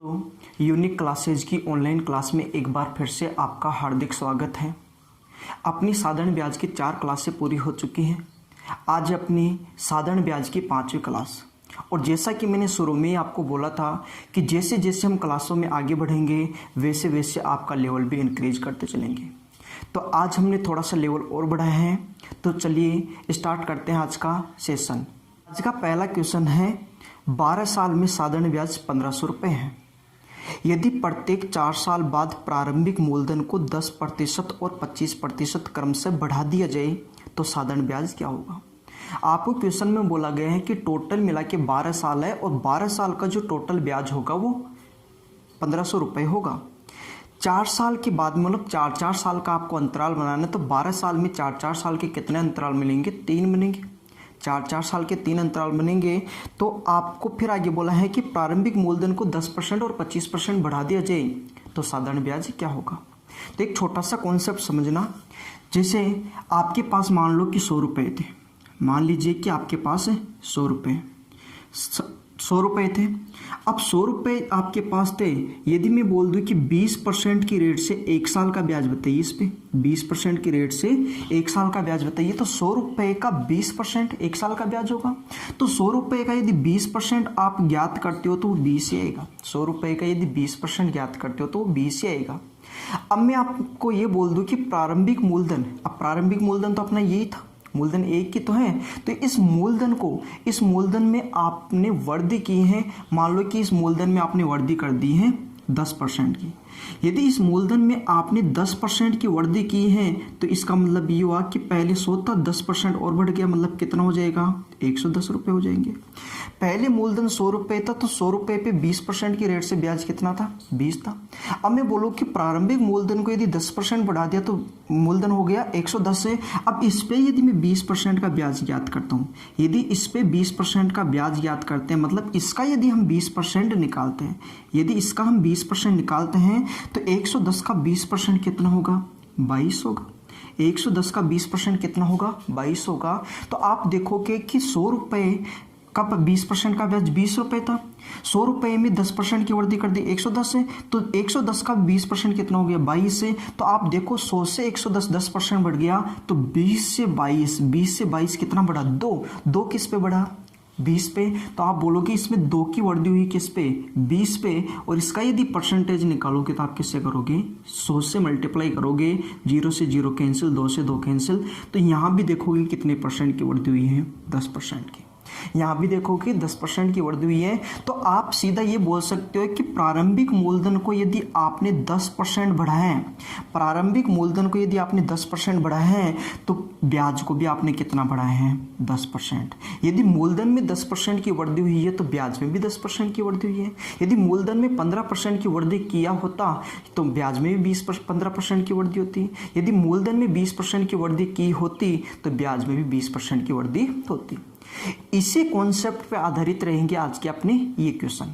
तो unique classes की online class में एक बार फिर से आपका हार्दिक स्वागत है। अपनी साधारण ब्याज की 4 क्लासें पूरी हो चुकी हैं। आज अपनी साधारण ब्याज की 5वीं क्लास। और जैसा कि मैंने शुरू में ही आपको बोला था कि जैसे जैसे हम क्लासों में आगे बढ़ेंगे वैसे वैसे आपका लेवल भी इंक्रीज करते चलेंगे। तो आज हमने थोड़ा सा लेवल और बढ़ाया है। तो चलिए स्टार्ट करते हैं आज का सेशन। आज का पहला क्वेश्चन है, 12 साल में साधारण ब्याज 1500 रुपये है। यदि प्रत्येक 4 साल बाद प्रारंभिक मूलधन को 10% और 25% क्रमशः बढ़ा दिया जाए तो साधारण ब्याज क्या होगा। आपको क्वेश्चन में बोला गया है कि टोटल मिला के 12 साल है और 12 साल का जो टोटल ब्याज होगा वो 1500 रुपये होगा। 4 साल के बाद मतलब 4 साल का आपको अंतराल बनाना है। तो 12 साल में 4 साल के कितने अंतराल मिलेंगे? 3 मिलेंगे। 4 साल के 3 अंतराल बनेंगे। तो आपको फिर आगे बोला है कि प्रारंभिक मूलधन को 10% और 25% बढ़ा दिया जाए तो साधारण ब्याज क्या होगा। तो एक छोटा सा कॉन्सेप्ट समझना। जैसे आपके पास मान लो कि 100 रुपये थे। मान लीजिए कि आपके पास है 100 रुपये, 100 रुपये थे। अब 100 रुपये आपके पास थे। यदि मैं बोल दूं कि 20% की रेट से 1 साल का ब्याज बताइए, इस पे 20% की रेट से 1 साल का ब्याज बताइए, तो 100 रुपये का 20% 1 साल का ब्याज होगा। तो 100 रुपये का यदि 20% आप ज्ञात करते हो तो वो 20 ही आएगा। 100 रुपये का यदि 20% ज्ञात करते हो तो वो 20 ही आएगा। अब मैं आपको ये बोल दूं कि प्रारंभिक मूलधन, अब प्रारंभिक मूलधन तो अपना यही था, मूलधन एक ही तो है। तो इस मूलधन में आपने वृद्धि की है। मान लो कि इस मूलधन में आपने वृद्धि कर दी है 10% की। यदि इस मूलधन में आपने 10% की वृद्धि की है तो इसका मतलब ये हुआ कि पहले 100 था, 10% और बढ़ गया, मतलब कितना हो जाएगा? 110 रुपये हो जाएंगे। पहले मूलधन 100 रुपये था तो 100 रुपये पे 20% की रेट से ब्याज कितना था? 20 था। अब मैं बोलूँ कि प्रारंभिक मूलधन को यदि 10% बढ़ा दिया तो मूलधन हो गया 110 है। अब इस पे यदि मैं 20% का ब्याज ज्ञात करता हूँ, यदि इस पे 20% का ब्याज ज्ञात करते हैं, मतलब इसका यदि हम 20% निकालते हैं, यदि इसका हम 20% निकालते हैं तो 110 का 20% कितना होगा? 22 होगा। 110 का 20% कितना होगा? 22 होगा। तो आप देखोगे कि 100 रुपये का 20% का ब्याज 20 रुपये था। 100 रुपये में 10% की वृद्धि कर दी 110 से, तो 110 का 20% कितना हो गया? 22 से। तो आप देखो 100 से 110 10% बढ़ गया, तो 20 से 22 कितना बढ़ा? 2 किस पे बढ़ा? 20 पे। तो आप बोलोगे इसमें 2 की वृद्धि हुई किस पे? 20 पे। और इसका यदि परसेंटेज निकालोगे तो आप किससे करोगे? 100 से मल्टीप्लाई करोगे। 0 से 0 कैंसिल, 2 से 2 कैंसिल। तो यहाँ भी देखोगे कितने परसेंट की वृद्धि हुई है? 10% की। यहाँ भी देखो कि 10% की वृद्धि हुई है। तो आप सीधा ये बोल सकते हो कि प्रारंभिक मूलधन को यदि आपने 10% बढ़ाया है, प्रारंभिक मूलधन को यदि आपने 10% बढ़ाया है तो ब्याज को भी आपने कितना बढ़ाया है? 10%। यदि मूलधन में 10% की वृद्धि हुई है तो ब्याज में भी 10% की वृद्धि हुई है। यदि मूलधन में 15% की वृद्धि किया होता तो ब्याज में भी 15% की वृद्धि होती। यदि मूलधन में 20% की वृद्धि की होती तो ब्याज में भी 20% की वृद्धि होती। इसी कॉन्सेप्ट पे आधारित रहेंगे आज के अपने ये क्वेश्चन।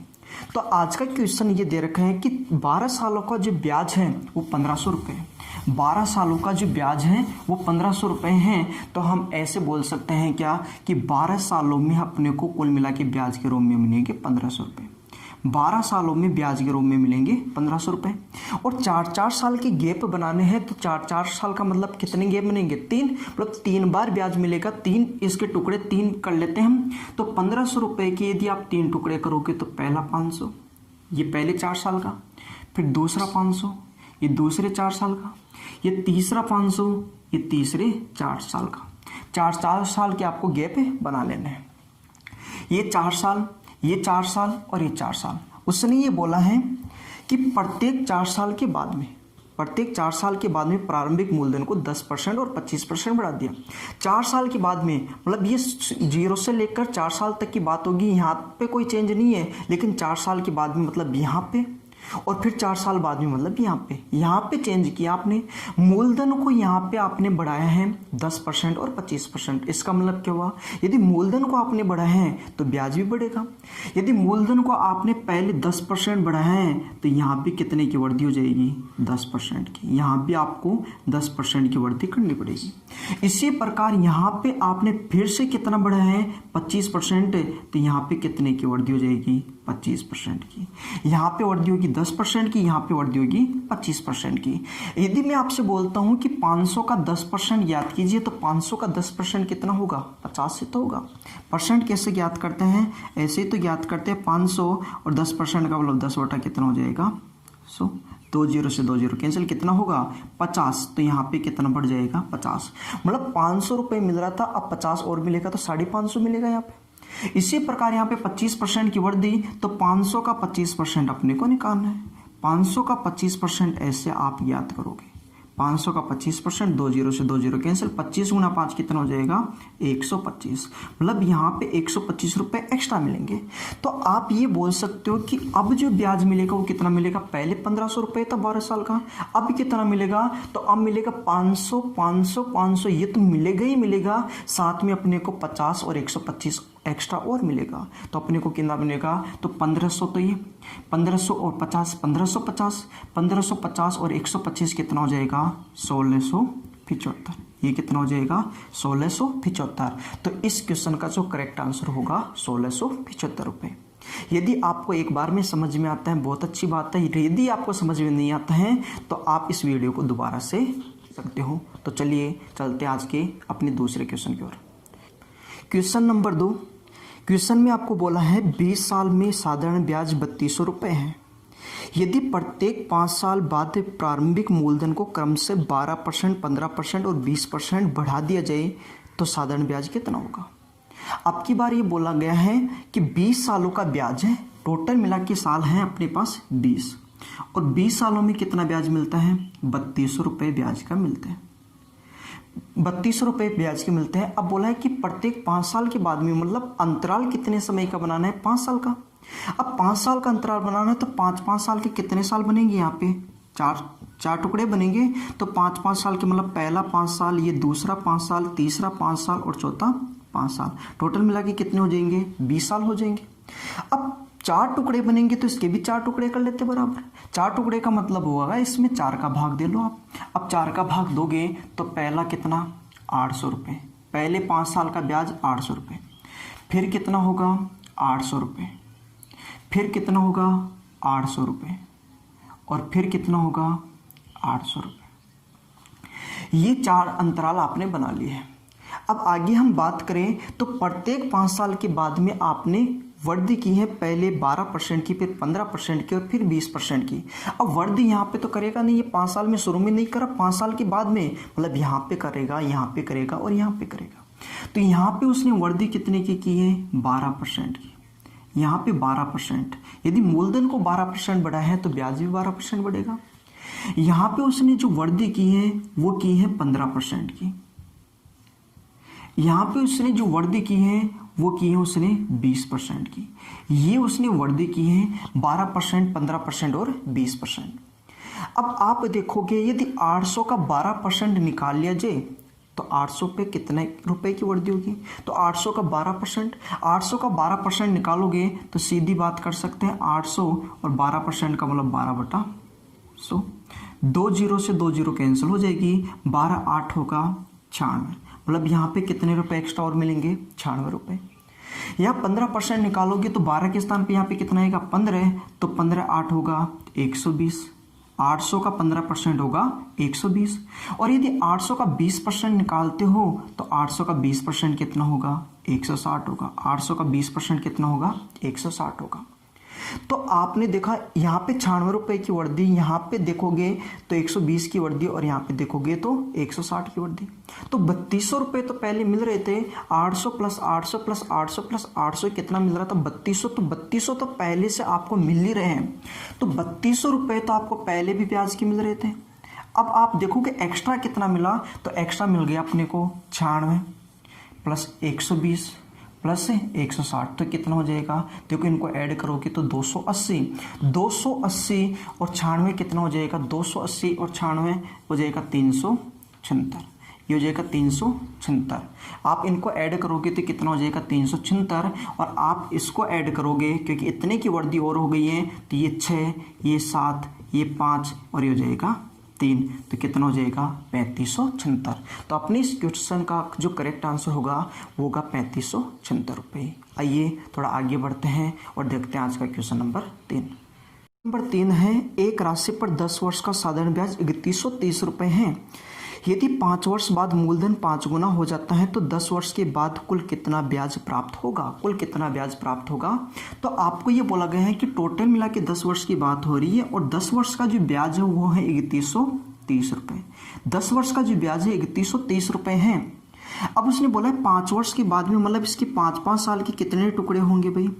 तो आज का क्वेश्चन ये दे रखा है कि 12 सालों का जो ब्याज है वो 1500 रुपये है। 12 सालों का जो ब्याज है वो 1500 रुपये है। तो हम ऐसे बोल सकते हैं क्या कि 12 सालों में अपने को कुल मिला के ब्याज के रूप में मिलेंगे 1500 रुपये। 12 सालों में ब्याज के रूप में मिलेंगे 1500 रुपये। और 4 साल के गैप बनाने हैं तो 4 साल का मतलब कितने गैप बनेंगे? 3, मतलब 3 बार ब्याज मिलेगा। 3 इसके टुकड़े 3 कर लेते हैं हम। तो 1500 रुपये के यदि आप 3 टुकड़े करोगे तो पहला 500, ये पहले 4 साल का, फिर दूसरा 500, ये दूसरे 4 साल का, ये तीसरा 500, ये तीसरे 4 साल का। 4 साल के आपको गैप बना लेने हैं। ये 4 साल, ये 4 साल और ये 4 साल। उसने ये बोला है कि प्रत्येक 4 साल के बाद में प्रारंभिक मूलधन को 10% और 25% बढ़ा दिया। 4 साल के बाद में मतलब ये 0 से लेकर 4 साल तक की बात होगी। यहाँ पे कोई चेंज नहीं है, लेकिन 4 साल के बाद में मतलब यहाँ पे, और फिर 4 साल बाद में मतलब यहाँ पे चेंज किया आपने। मूलधन को यहाँ पे आपने बढ़ाया है 10% और 25%। इसका मतलब क्या हुआ? यदि मूलधन को आपने बढ़ाया है तो ब्याज भी बढ़ेगा। यदि मूलधन को आपने पहले 10% बढ़ाया है तो यहाँ भी कितने की वृद्धि हो जाएगी? 10% की। यहाँ भी आपको 10% की वृद्धि करनी पड़ेगी। इसी प्रकार यहाँ पे आपने फिर से कितना बढ़ाया है? 25%। तो यहाँ पे कितने की वृद्धि हो जाएगी? 25% की। यहाँ पे वर्दी होगी 10% की, यहाँ पे वर्दी होगी 25% की। यदि मैं आपसे बोलता हूँ कि 500 का 10% ज्ञात कीजिए, तो 500 का 10% कितना होगा? 50 से तो होगा। परसेंट कैसे ज्ञात करते हैं? ऐसे ही तो ज्ञात करते हैं। 500 और 10% का मतलब 10 बटा कितना हो जाएगा? 100। 2 जीरो से 2 जीरो कैंसिल, कितना होगा? 50। तो यहाँ पे कितना बढ़ जाएगा? 50। मतलब 500 रुपये मिल रहा था, अब 50 और मिलेगा तो 550 मिलेगा यहाँ पे। इसी प्रकार यहाँ पे 25% की वर्दी, तो 500 का 25% अपने को निकालना है। 500 का 25% ऐसे आप ज्ञात करोगे। 500 का 25%, 2 जीरो से 2 जीरो कैंसिल, 25 गुना 5 कितना हो जाएगा? 125। मतलब यहाँ पे 125 रुपये एक्स्ट्रा मिलेंगे। तो आप ये बोल सकते हो कि अब जो ब्याज मिलेगा वो कितना मिलेगा? पहले 1500 रुपये था 12 साल का, अब कितना मिलेगा? तो अब मिलेगा 500 500 500, ये तो मिलेगा ही मिलेगा। साथ में अपने को 50 और 125 एक्स्ट्रा और मिलेगा, तो अपने को कितना बनेगा? तो 1500, तो ये 1500 और 50 1550, 1550 और 125 कितना हो जाएगा? 1675। ये कितना हो जाएगा? 1675। तो इस क्वेश्चन का जो करेक्ट आंसर होगा 1675 रुपये। यदि आपको एक बार में समझ में आता है बहुत अच्छी बात है, यदि आपको समझ में नहीं आता है तो आप इस वीडियो को दोबारा से सकते हो। तो चलिए चलते आज के अपने दूसरे क्वेश्चन की ओर। Question number 2। क्वेश्चन में आपको बोला है 20 साल में साधारण ब्याज 3200 रुपये है। यदि प्रत्येक 5 साल बाद प्रारंभिक मूलधन को क्रम से 12%, 15% और 20% बढ़ा दिया जाए तो साधारण ब्याज कितना होगा? आपकी बार ये बोला गया है कि 20 सालों का ब्याज है, टोटल मिला के साल हैं अपने पास 20, और 20 सालों में कितना ब्याज मिलता है? 3200 रुपये ब्याज का मिलता है। 3200 रुपये ब्याज के मिलते हैं। अब बोला है कि प्रत्येक 5 साल के बाद में, मतलब अंतराल कितने समय का बनाना है? 5 साल का। अब 5 साल का अंतराल बनाना है तो 5-5 साल के कितने साल बनेंगे? यहाँ पे 4 टुकड़े बनेंगे। तो 5-5 साल के मतलब पहला 5 साल, ये दूसरा 5 साल, तीसरा 5 साल और चौथा 5 साल, टोटल मिला के कितने हो जाएंगे? 20 साल हो जाएंगे। अब 4 टुकड़े बनेंगे तो इसके भी 4 टुकड़े कर लेते बराबर। 4 टुकड़े का मतलब होगा इसमें 4 का भाग दे लो आप। अब 4 का भाग दोगे तो पहला कितना? 800 रुपये। पहले 5 साल का ब्याज 800 रुपये, फिर कितना होगा? 800 रुपये, फिर कितना होगा? 800 रुपये, और फिर कितना होगा? 800 रुपये। ये 4 अंतराल आपने बना लिए हैं। अब आगे हम बात करें तो प्रत्येक 5 साल के बाद में आपने वर्दी की है, पहले 12% की, फिर 15% की और फिर 20% की। अब वर्दी यहाँ पे तो करेगा नहीं, ये 5 साल में शुरू में नहीं करा, 5 साल के बाद में मतलब यहाँ पे करेगा, यहाँ पे करेगा और यहाँ पे करेगा। तो यहाँ पे उसने वर्दी कितने की है? 12% की। यहाँ पे 12%। यदि मूलधन को 12% बढ़ा है तो ब्याज भी 12% बढ़ेगा। यहाँ पे उसने जो वर्दी की है वो की है 15% की। यहाँ पे उसने जो वर्दी की है वो की है उसने 20% की। ये उसने वर्दी की है 12%, 15% और 20%। अब आप देखोगे यदि 800 का 12% निकाल लिया जाए तो 800 पे कितने रुपए की वर्दी होगी? तो 800 का 12%, 800 का 12% निकालोगे तो सीधी बात कर सकते हैं 800 और 12% का मतलब 12/100। 2 जीरो से 2 जीरो कैंसिल हो जाएगी, 12 8 होगा 96। मतलब यहाँ पे कितने रुपए एक्स्ट्रा और मिलेंगे? 96 रुपये। यहाँ 15% निकालोगे तो 12 के स्थान पे यहाँ पे कितना आएगा? 15, तो 15 8 होगा 120। 800 का 15% होगा 120। और यदि 800 का 20% निकालते हो तो 800 का 20% कितना होगा? 160 होगा। 800 का 20% कितना होगा? 160 होगा। तो आपने देखा यहाँ पे 96 रुपये की वर्दी, यहाँ पे देखोगे तो 120 की वर्दी और यहाँ पे देखोगे तो 160 की वर्दी। तो 3200 रुपये तो पहले मिल रहे थे, 800 प्लस 800 प्लस 800 प्लस 800 कितना मिल रहा था? 3200। तो 3200 तो पहले से आपको मिल ही रहे हैं, तो 3200 रुपये तो आपको पहले भी ब्याज के मिल रहे थे। अब आप देखोगे एक्स्ट्रा कितना मिला, तो एक्स्ट्रा मिल गया अपने को 96 प्लस 120 प्लस 160, तो कितना हो जाएगा? देखो इनको ऐड करोगे तो 280। 280 और 96 कितना हो जाएगा? 280 और 96 हो जाएगा 376। ये हो जाएगा 376। आप इनको ऐड करोगे तो कितना हो जाएगा? 376। और आप इसको ऐड करोगे क्योंकि इतने की वर्दी और हो गई है, तो ये 6, ये 7, ये 5 और ये हो जाएगा 3, तो कितना हो जाएगा 3576। तो अपने इस क्वेश्चन का जो करेक्ट आंसर होगा वो होगा 3576 रुपये। आइए थोड़ा आगे बढ़ते हैं और देखते हैं आज का क्वेश्चन नंबर 3। नंबर 3 है, एक राशि पर 10 वर्ष का साधारण ब्याज 3130 रुपये है। यदि 5 वर्ष बाद मूलधन 5 गुना हो जाता है तो 10 वर्ष के बाद कुल कितना ब्याज प्राप्त होगा, कुल कितना ब्याज प्राप्त होगा। तो आपको ये बोला गया है कि टोटल मिला के 10 वर्ष की बात हो रही है और 10 वर्ष का जो ब्याज है वो है 3130 रुपये। 10 वर्ष का जो ब्याज है 3130 रुपये है। अब उसने बोला है 5 वर्ष के बाद में, मतलब इसके 5-5 साल के कितने टुकड़े होंगे भाई,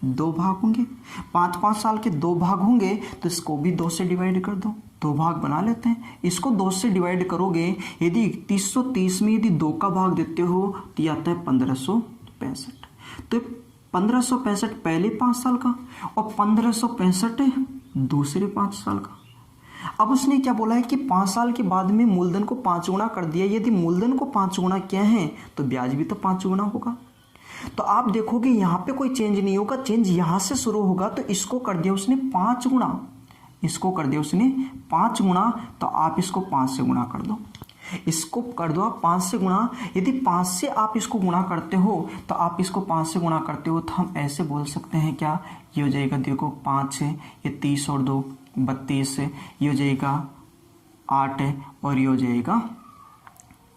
2 भाग होंगे। 5-5 साल के 2 भाग होंगे तो इसको भी 2 से डिवाइड कर दो, 2 भाग बना लेते हैं। इसको 2 से डिवाइड करोगे, यदि 3130 में यदि 2 का भाग देते हो तो ये आता है 1565। तो 1565 पहले 5 साल का और 1565 दूसरे 5 साल का। अब उसने क्या बोला है कि 5 साल के बाद में मूलधन को 5 गुना कर दिया। यदि मूलधन को 5 गुना किया है तो ब्याज भी तो 5 गुना होगा। तो आप देखोगे यहाँ पे कोई चेंज नहीं होगा, चेंज यहाँ से शुरू होगा। तो इसको कर दिया उसने 5 गुना, इसको कर दिया उसने 5 गुना, तो आप इसको 5 से गुणा कर दो, इसको कर दो आप 5 से गुणा। यदि 5 से आप इसको गुणा करते हो तो आप इसको 5 से गुणा करते हो तो हम ऐसे बोल सकते हैं क्या, ये हो जाएगा, देखो 5 है, ये 30 और 2 32 है, ये हो जाएगा 8 है और ये हो जाएगा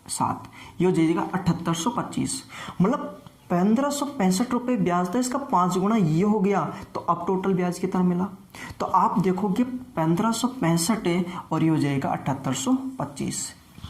7, ये हो जाएगा 7825। मतलब 1565 रुपये ब्याज था, इसका 5 गुना ये हो गया। तो अब टोटल ब्याज कितना मिला, तो आप देखोगे 1565 है और ये हो जाएगा 7825।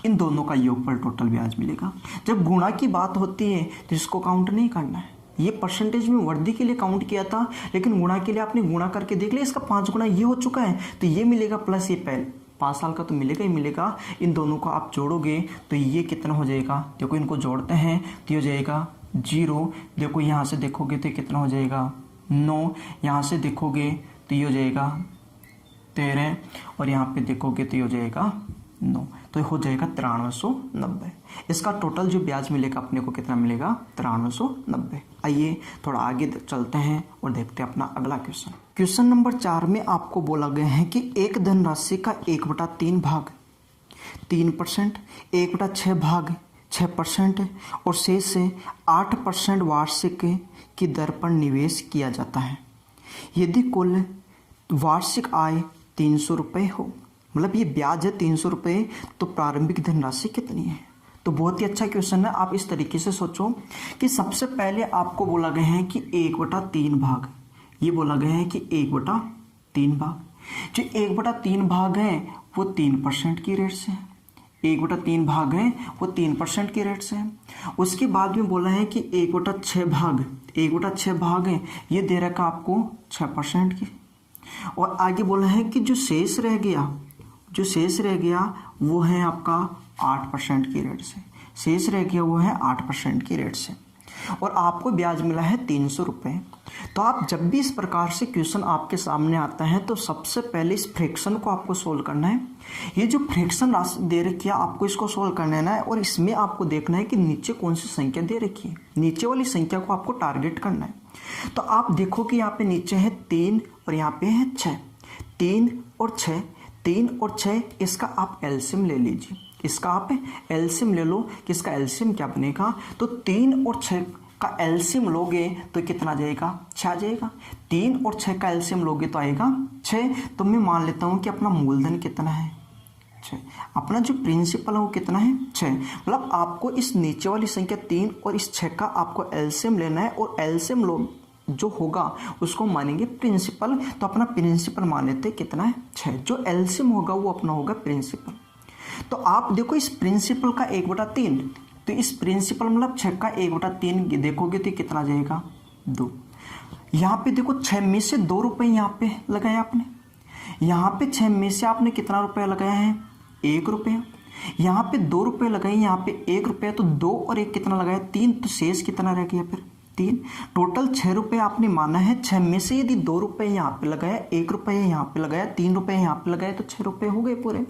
इन दोनों का योगफल टोटल ब्याज मिलेगा। जब गुणा की बात होती है तो इसको काउंट नहीं करना है। ये परसेंटेज में वृद्धि के लिए काउंट किया था, लेकिन गुणा के लिए आपने गुणा करके देख लिया, इसका 5 गुना ये हो चुका है तो ये मिलेगा, प्लस ये पहले 5 साल का तो मिलेगा ही मिलेगा। इन दोनों को आप जोड़ोगे तो ये कितना हो जाएगा, देखो इनको जोड़ते हैं तो ये हो जाएगा 0। देखो यहाँ से देखोगे तो कितना हो जाएगा 9, यहाँ से देखोगे तो ये हो जाएगा 13 और यहाँ पे देखोगे तो ये हो जाएगा 9, तो ये हो जाएगा 9390। इसका टोटल जो ब्याज मिलेगा अपने को कितना मिलेगा, 9390। आइए थोड़ा आगे चलते हैं और देखते हैं अपना अगला क्वेश्चन। क्वेश्चन नंबर 4 में आपको बोला गया है कि एक धनराशि का 1/3 भाग 3%, 1/6 भाग 6% और शेष से 8% वार्षिक की दर पर निवेश किया जाता है। यदि कुल वार्षिक आय 300 रुपये हो, मतलब ये ब्याज है 300 रुपये, तो प्रारंभिक धनराशि कितनी है। तो बहुत ही अच्छा क्वेश्चन है। आप इस तरीके से सोचो कि सबसे पहले आपको बोला गया है कि 1/3 भाग, ये बोला गया है कि 1/3 भाग, जो 1/3 भाग है वो 3% की रेट से है। 1/3 भाग है वो 3% की रेट से है। उसके बाद में बोला है कि 1/6 भाग, 1/6 भाग है ये दे रखा आपको 6% की। और आगे बोला है कि जो शेष रह गया, जो शेष रह गया वो है आपका 8% की रेट से, शेष रह गया वो है 8% की रेट से। और आपको ब्याज मिला है 300 रुपये। तो आप जब भी इस प्रकार से क्वेश्चन आपके सामने आता है तो सबसे पहले इस फ्रैक्शन को आपको सोल्व करना है। ये जो फ्रैक्शन राशि दे रखी है आपको इसको सोल्व करना है और इसमें आपको देखना है कि नीचे कौन सी संख्या दे रखी है, नीचे वाली संख्या को आपको टारगेट करना है। तो आप देखो कि यहाँ पे नीचे है 3 और यहाँ पे है 6, 3 और 6, 3 और 6, इसका आप एलसीएम ले लीजिए, इसका आप एलसीएम ले लो कि इसका एलसीएम क्या बनेगा। तो 3 और 6 का एलसीएम लोगे तो कितना जाएगा, 6 आ जाएगा। 3 और 6 का एलसीएम लोगे तो आएगा 6। तो मैं मान लेता हूँ कि अपना मूलधन कितना है, 6। अपना जो प्रिंसिपल है वो कितना है, 6। मतलब आपको इस नीचे वाली संख्या 3 और इस 6 का आपको एलसीएम लेना है और एलसीएम लो जो होगा उसको मानेंगे प्रिंसिपल। तो अपना प्रिंसिपल मान लेते कितना है, 6। जो एलसीएम होगा वो अपना होगा प्रिंसिपल। तो आप देखो इस प्रिंसिपल का 1/3, तो इस प्रिंसिपल मतलब 6 का 1/3 देखोगे तो कितना जाएगा, 2। यहाँ पे देखो 6 में से 2 रुपये यहाँ पे लगाया आपने, यहाँ पे 6 में से आपने कितना रुपया लगाया है, 1 रुपया। यहाँ पे 2 रुपये लगाए, यहाँ पे 1 रुपया, तो 2 और 1 कितना लगाया, 3। तो शेष कितना रह गया फिर, 3। टोटल 6 रुपये आपने माना है। 6 में से यदि 2 रुपये यहाँ पे लगाया, 1 रुपये यहाँ पे लगाया, 3 रुपये यहाँ पे लगाया, तो 6 रुपये हो गए पूरे।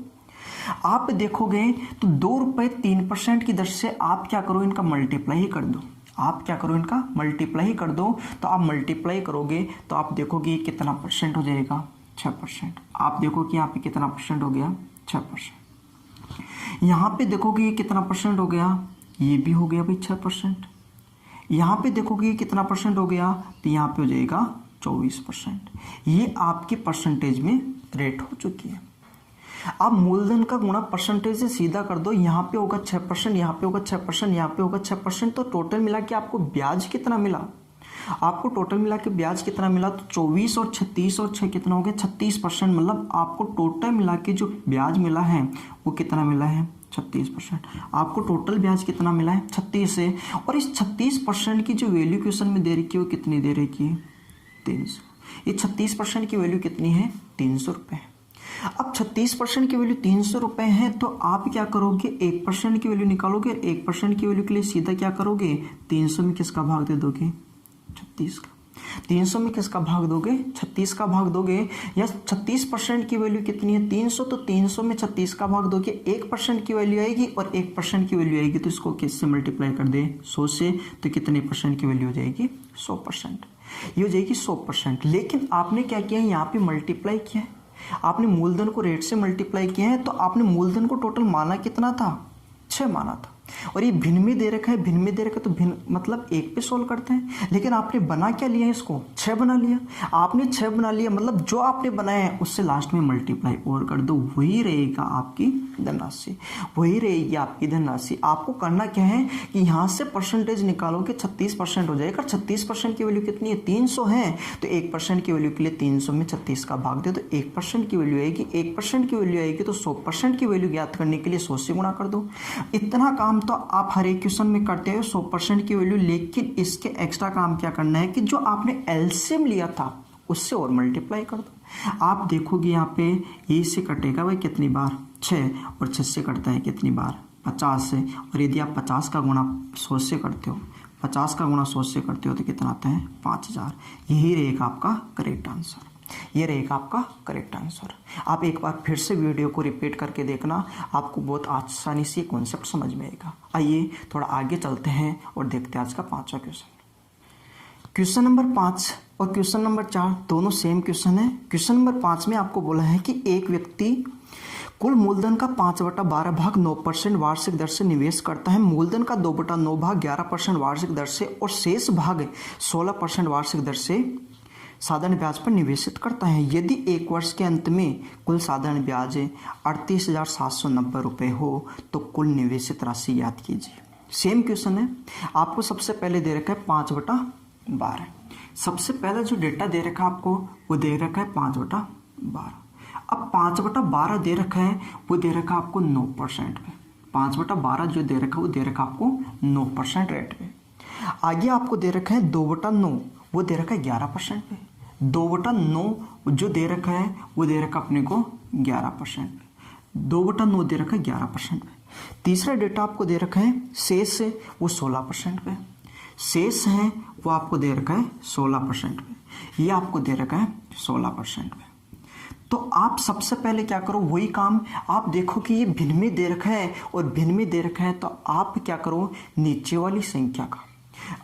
आप देखोगे तो 2 रुपये 3% की दर से आप क्या करो, इनका मल्टीप्लाई ही कर दो। आप क्या करो, इनका मल्टीप्लाई ही कर दो। तो आप मल्टीप्लाई करोगे तो आप देखोगे कितना परसेंट हो जाएगा, 6%। आप देखो कि यहाँ पे कितना परसेंट हो गया, 6%। यहाँ पे देखोगे ये कितना परसेंट हो गया, ये भी हो गया भाई 6%। यहाँ पे देखोगे ये कितना परसेंट हो गया, तो यहाँ पे हो जाएगा 24%। ये आपकी परसेंटेज में रेट हो चुकी है। आप मूलधन का गुणा परसेंटेज से सीधा कर दो, यहाँ पे होगा 6%, यहाँ पे होगा 6%, यहाँ पे होगा 6%, तो टोटल मिला के आपको ब्याज कितना मिला, आपको टोटल मिला के ब्याज कितना मिला, तो 24 और 36 और 6 कितना हो गया 36%। मतलब आपको टोटल मिला के जो ब्याज मिला है वो कितना मिला है 36%। आपको टोटल ब्याज कितना मिला है 36 है। और इस 36% की जो वैल्यू क्वेश्चन में दे रखी है वो कितनी दे रखी है 300। ये 36% की वैल्यू कितनी है 300 रुपये। अब 36% की वैल्यू 300 रुपये है, तो आप क्या करोगे 1% की वैल्यू निकालोगे। 1% की वैल्यू के लिए सीधा क्या करोगे, 300 में किसका भाग दे दोगे 36 का। 300 में किसका भाग दोगे 36 का भाग दोगे। या 36% की वैल्यू कितनी है 300, तो 300 में 36 का भाग दोगे, 1% की वैल्यू आएगी और 1% की वैल्यू आएगी, तो इसको किससे मल्टीप्लाई कर दे 100 से, तो कितने परसेंट की वैल्यू हो जाएगी 100%। ये हो जाएगी 100%। लेकिन आपने क्या किया है यहाँ पे मल्टीप्लाई किया है, आपने मूलधन को रेट से मल्टीप्लाई किया है, तो आपने मूलधन को टोटल माना कितना था 6 माना था। और ये भिन्न में दे रखा है, भिन्न में दे रखा है, तो भिन्न मतलब 1 पे सोल्व करते हैं। लेकिन आपने बना क्या लिया है, इसको 6 बना लिया। आपने 6 बना लिया, मतलब जो आपने बनाया है उससे लास्ट में मल्टीप्लाई और कर दो, वही रहेगा आपकी धनराशि, वही रहेगी आपकी धनराशि। आपको करना क्या है कि यहाँ से परसेंटेज निकालोगे 36% हो जाएगा। 36% की वैल्यू कितनी है 300 है, तो 1% की वैल्यू के लिए 300 में 36 का भाग दे, तो 1% की वैल्यू आएगी। 1% की वैल्यू आएगी तो 100% की वैल्यू ज्ञात करने के लिए 100 से गुणा कर दो। इतना काम तो आप हर एक क्वेश्चन में करते हो 100% की वैल्यू, लेकिन इसके एक्स्ट्रा काम क्या करना है कि जो आपने एलसीएम लिया था उससे और मल्टीप्लाई कर दो। आप देखोगे यहाँ पे ए से कटेगा भाई कितनी बार 6, और 6 से कटता है कितनी बार 50 से। और यदि आप 50 का गुणा 100 से करते हो, 50 का गुणा 100 से करते हो तो कितना आता है 5000। यही रहेगा आपका करेक्ट आंसर, ये रहेगा आपका करेक्ट आंसर। आप एक बार फिर से वीडियो को रिपीट करके देखना, आपको बहुत आसानी से कॉन्सेप्ट समझ में आएगा। आइए थोड़ा आगे चलते हैं और देखते हैं आज का 5वां क्वेश्चन। क्वेश्चन नंबर 5 और क्वेश्चन नंबर 4 दोनों सेम क्वेश्चन है। क्वेश्चन नंबर 5 में आपको बोला है कि एक व्यक्ति कुल मूलधन का 5/12 भाग 9% वार्षिक दर से निवेश करता है, मूलधन का 2/9 भाग 11% वार्षिक दर से और शेष भाग 16% वार्षिक दर से साधारण ब्याज पर निवेशित करता है। यदि 1 वर्ष के अंत में कुल साधारण ब्याज 38,790 रुपये हो तो कुल निवेशित राशि याद कीजिए। सेम क्वेश्चन है। आपको सबसे पहले दे रखा है 5/12। सबसे पहला जो डेटा दे रखा है आपको वो दे रखा है 5/12। अब 5/12 दे रखा है वो दे रखा है आपको 9% पे। 5/12 जो दे रखा है वो दे रखा है आपको 9% रेट पे। आगे आपको दे रखा है 2/9, वो दे रखा है 11% पे। 2/9 जो दे रखा है वो दे रखा अपने को 11% पे। 2/9 दे रखा है 11% पे। तीसरा डेटा आपको दे रखा है शेष है वो 16% पे। शेष है वो आपको दे रखा है 16% पे। ये आपको दे रखा है 16% पे। तो आप सबसे पहले क्या करो, वही काम आप देखो कि ये भिन्न में दे रखा है और भिन्न में दे रखा है, तो आप क्या करो नीचे वाली संख्या का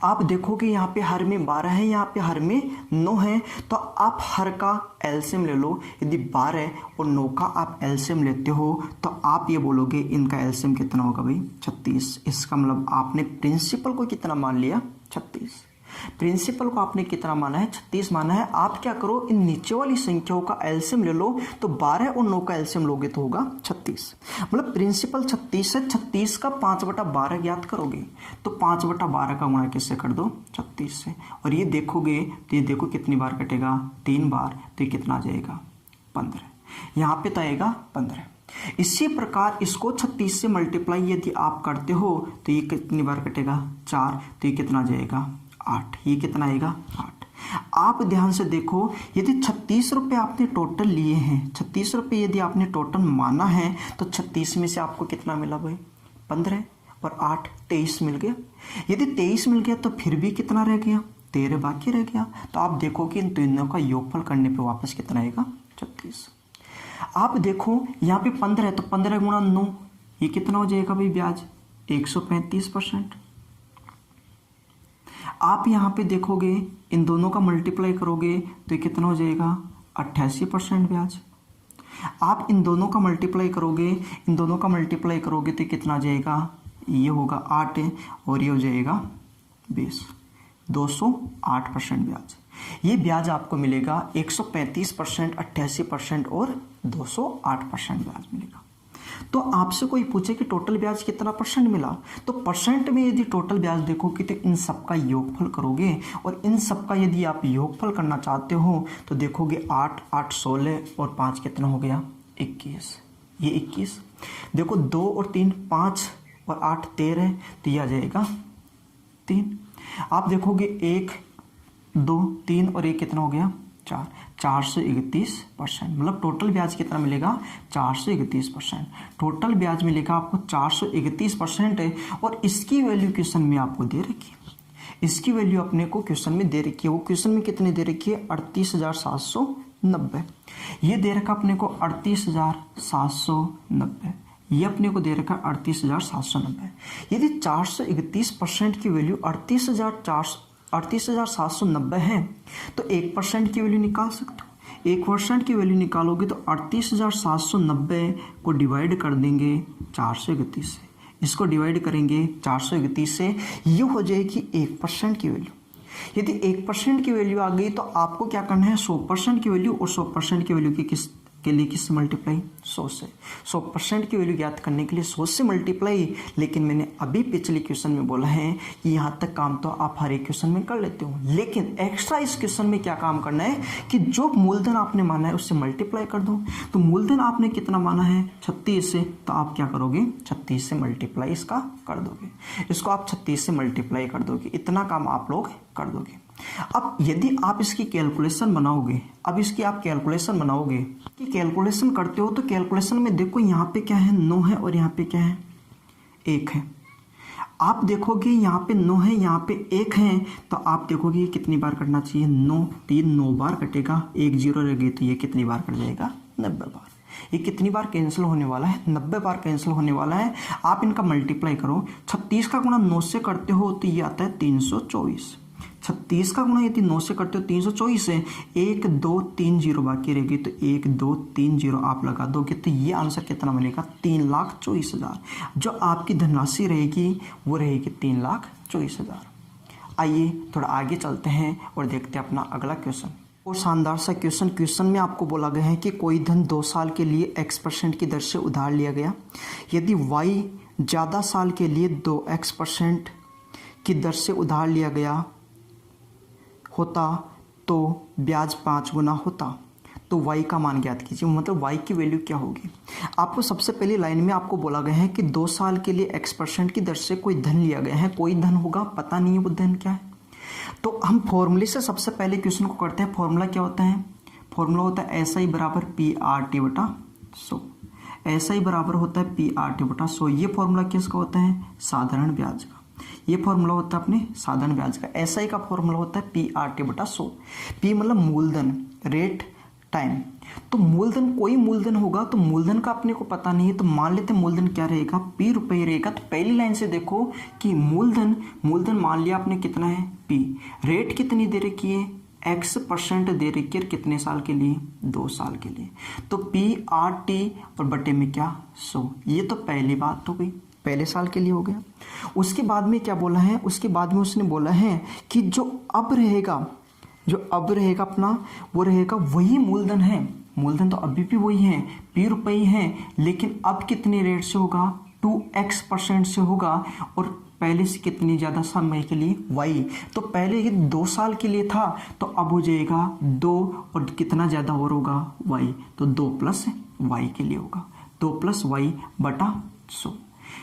आप देखो कि यहाँ पे हर में 12 है, यहाँ पे हर में 9 है, तो आप हर का एलसीएम ले लो। यदि 12 और 9 का आप एलसीएम लेते हो तो आप ये बोलोगे इनका एलसीएम कितना होगा भाई 36। इसका मतलब आपने प्रिंसिपल को कितना मान लिया 36। प्रिंसिपल को आपने कितना माना है 36 माना है। आप क्या करो इन नीचे वाली संख्याओं का एलसीएम ले लो, तो 12 और 9 का एलसीएम लोगे तो होगा 36। मतलब प्रिंसिपल 36 है, 36 का 5/12 ज्ञात करोगे तो 5/12 का गुणा किससे कर दो 36 से। और ये देखोगे तो ये देखो कितनी बार कटेगा 3 बार, तो ये कितना आ जाएगा 15। यहाँ पे तो आएगा 15। इसी प्रकार इसको 36 से मल्टीप्लाई यदि आप करते हो तो ये कितनी बार कटेगा 4, तो ये कितना आ जाएगा 8। ये कितना आएगा 8। आप ध्यान से देखो यदि 36 रुपये आपने टोटल लिए हैं, 36 रुपये यदि आपने टोटल माना है, तो 36 में से आपको कितना मिला भाई 15 और 8 23 मिल गया। यदि 23 मिल गया तो फिर भी कितना रह गया 13 बाकी रह गया। तो आप देखो कि इन तीनों का योगफल करने पे वापस कितना आएगा 36। आप देखो यहाँ पे 15 है तो 15 गुणा 9 ये कितना हो जाएगा भाई ब्याज 135%। आप यहाँ पे देखोगे इन दोनों का मल्टीप्लाई करोगे तो ये कितना हो जाएगा 88% ब्याज। आप इन दोनों का मल्टीप्लाई करोगे, तो कितना आ जाएगा, ये होगा 8 और ये हो जाएगा 20, 208% ब्याज। ये ब्याज आपको मिलेगा 135%, 88% और 208% ब्याज मिलेगा। तो आपसे कोई पूछे कि टोटल ब्याज कितना परसेंट मिला, तो परसेंट में यदि टोटल ब्याज देखोगे तो इन सब का योगफल करोगे, और इन सब का यदि आप योगफल करना चाहते हो तो देखोगे 8, 8 16 और 5 कितना हो गया, 21। ये 21 देखो, 2 और 3 5 और 8 13, तो यह आ जाएगा 3। आप देखोगे 1 2 3 और 1 कितना हो गया, 4, 431%। मतलब टोटल ब्याज कितना मिलेगा, 431%। टोटल ब्याज मिलेगा आपको 431% है, और इसकी वैल्यू क्वेश्चन में आपको दे रखी है। इसकी वैल्यू अपने को क्वेश्चन में दे रखी है। वो क्वेश्चन में कितने दे रखी है, 38,790। ये दे रखा अपने को 38,790, ये अपने को दे रखा 38,790। यदि 431% की वैल्यू 38,790 है तो 1% की वैल्यू निकाल सकते हो। 1% की वैल्यू निकालोगे तो 38,790 को डिवाइड कर देंगे 431 से, इसको डिवाइड करेंगे 431 से, ये हो जाएगी 1% की वैल्यू। यदि 1% की वैल्यू आ गई तो आपको क्या करना है, 100% की वैल्यू, और 100% की वैल्यू के लिए किससे मल्टीप्लाई, 100 से। 100% की वैल्यू ज्ञात करने के लिए 100 से मल्टीप्लाई। लेकिन मैंने अभी पिछले क्वेश्चन में बोला है कि यहाँ तक काम तो आप हर एक क्वेश्चन में कर लेते हो, लेकिन एक्स्ट्रा इस क्वेश्चन में क्या काम करना है कि जो मूलधन आपने माना है उससे मल्टीप्लाई कर दो। तो मूलधन आपने कितना माना है, 36 से, तो आप क्या करोगे, 36 से मल्टीप्लाई इसका कर दोगे, इसको आप 36 से मल्टीप्लाई कर दोगे। इतना काम आप लोग कर दोगे। अब यदि आप इसकी कैलकुलेशन बनाओगे, कि कैलकुलेशन करते हो तो कैलकुलेशन में देखो यहाँ पे क्या है, 9 है, और यहाँ पे क्या है, 1 है। आप देखोगे यहाँ पे 9 है, यहाँ पे 1 है, तो आप देखोगे कितनी बार कटना चाहिए, 9 3 9 बार कटेगा, 1 0 रह गई तो ये कितनी बार कट जाएगा, 90 बार। ये कितनी बार कैंसिल होने वाला है, 90 बार कैंसिल होने वाला है। आप इनका मल्टीप्लाई करो, 36 का गुणा 9 से करते हो तो ये आता है 324। 36 का गुणा यदि 9 से करते हो 324 है, 1 2 3 0 बाकी रहेगी, तो 1 2 3 0 आप लगा दोगे तो ये आंसर कितना बनेगा, 3,24,000। जो आपकी धनराशि रहेगी वो रहेगी 3,24,000। आइए थोड़ा आगे चलते हैं और देखते हैं अपना अगला क्वेश्चन। और शानदार सा क्वेश्चन में आपको बोला गया है कि कोई धन 2 साल के लिए x% की दर से उधार लिया गया। यदि y ज़्यादा साल के लिए 2x% की दर से उधार लिया गया होता तो ब्याज 5 गुना होता, तो y का मान ज्ञात कीजिए। मतलब y की वैल्यू क्या होगी। आपको सबसे पहली लाइन में आपको बोला गया है कि 2 साल के लिए x% की दर से कोई धन लिया गया है। कोई धन होगा, पता नहीं है वो धन क्या है। तो हम फॉर्मूले से सबसे पहले क्वेश्चन को करते हैं। फॉर्मूला क्या होता है, फॉर्मूला होता है SI बराबर PRT बटा 100। SI बराबर होता है PRT बटा 100। ये फॉर्मूला किसका होता है, साधारण ब्याज का। ये फॉर्मूला होता है अपने साधारण ब्याज का। SI का फॉर्मूला होता है PRT बटा 100। P मतलब मूलधन, रेट, टाइम। तो मूलधन, कोई मूलधन होगा तो मूलधन का अपने को पता नहीं है, तो मान लेते हैं मूलधन क्या रहेगा, P रुपये रहेगा। तो पहली लाइन से देखो कि मूलधन मान लिया आपने कितना है, P। रेट कितनी दे रखी है, x% दे रखी है, कितने साल के लिए, 2 साल के लिए। तो PRT और बटे में क्या, 100। ये तो पहली बात हो गई, पहले साल के लिए हो गया। उसके बाद में क्या बोला है, उसके बाद में उसने बोला है कि जो अब रहेगा अपना, वो रहेगा वही मूलधन है। मूलधन तो अभी भी वही है, P रुपये है, लेकिन अब कितने रेट से होगा, 2x% से होगा, और पहले से कितनी ज़्यादा समय के लिए, y। तो पहले ये 2 साल के लिए था, तो अब हो जाएगा 2 और कितना ज़्यादा और होगा, y। तो 2 + y के लिए होगा, 2 + y बटा 100।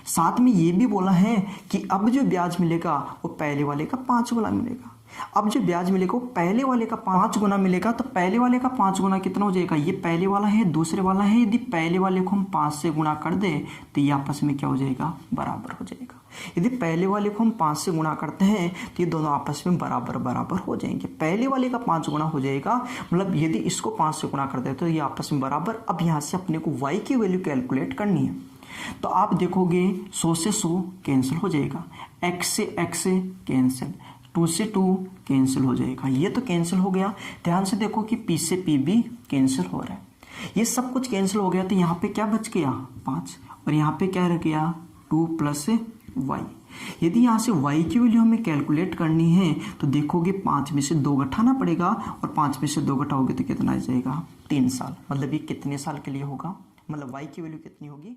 साथ में ये भी बोला है कि अब जो ब्याज मिलेगा वो पहले वाले का 5 गुना मिलेगा। अब जो ब्याज मिलेगा वो पहले वाले का 5 गुना मिलेगा। तो पहले वाले का 5 गुना कितना हो जाएगा, ये पहले वाला है, दूसरे वाला है। यदि पहले वाले को हम 5 से गुणा कर दें तो ये आपस में क्या हो जाएगा, बराबर हो जाएगा। यदि पहले वाले को हम 5 से गुणा करते हैं तो ये दोनों आपस में बराबर हो जाएंगे। पहले वाले का 5 गुना हो जाएगा, मतलब यदि इसको 5 से गुणा कर दे तो ये आपस में बराबर। अब यहाँ से अपने को y की वैल्यू कैलकुलेट करनी है। तो आप देखोगे 100 से 100 कैंसिल हो जाएगा, x से x कैंसिल, 2 से 2 कैंसिल हो जाएगा। ये तो कैंसिल हो गया। ध्यान से देखो कि P से P भी कैंसिल हो रहा है। ये सब कुछ कैंसिल हो गया तो यहाँ पे क्या बच गया 5, और यहाँ पे क्या रह गया 2 + y। यदि यहाँ से y की वैल्यू हमें कैलकुलेट करनी है तो देखोगे 5 में से 2 घटाना पड़ेगा, और 5 में से 2 घटाओगे तो कितना आ जाएगा 3 साल। मतलब ये कितने साल के लिए होगा, मतलब y की वैल्यू कितनी होगी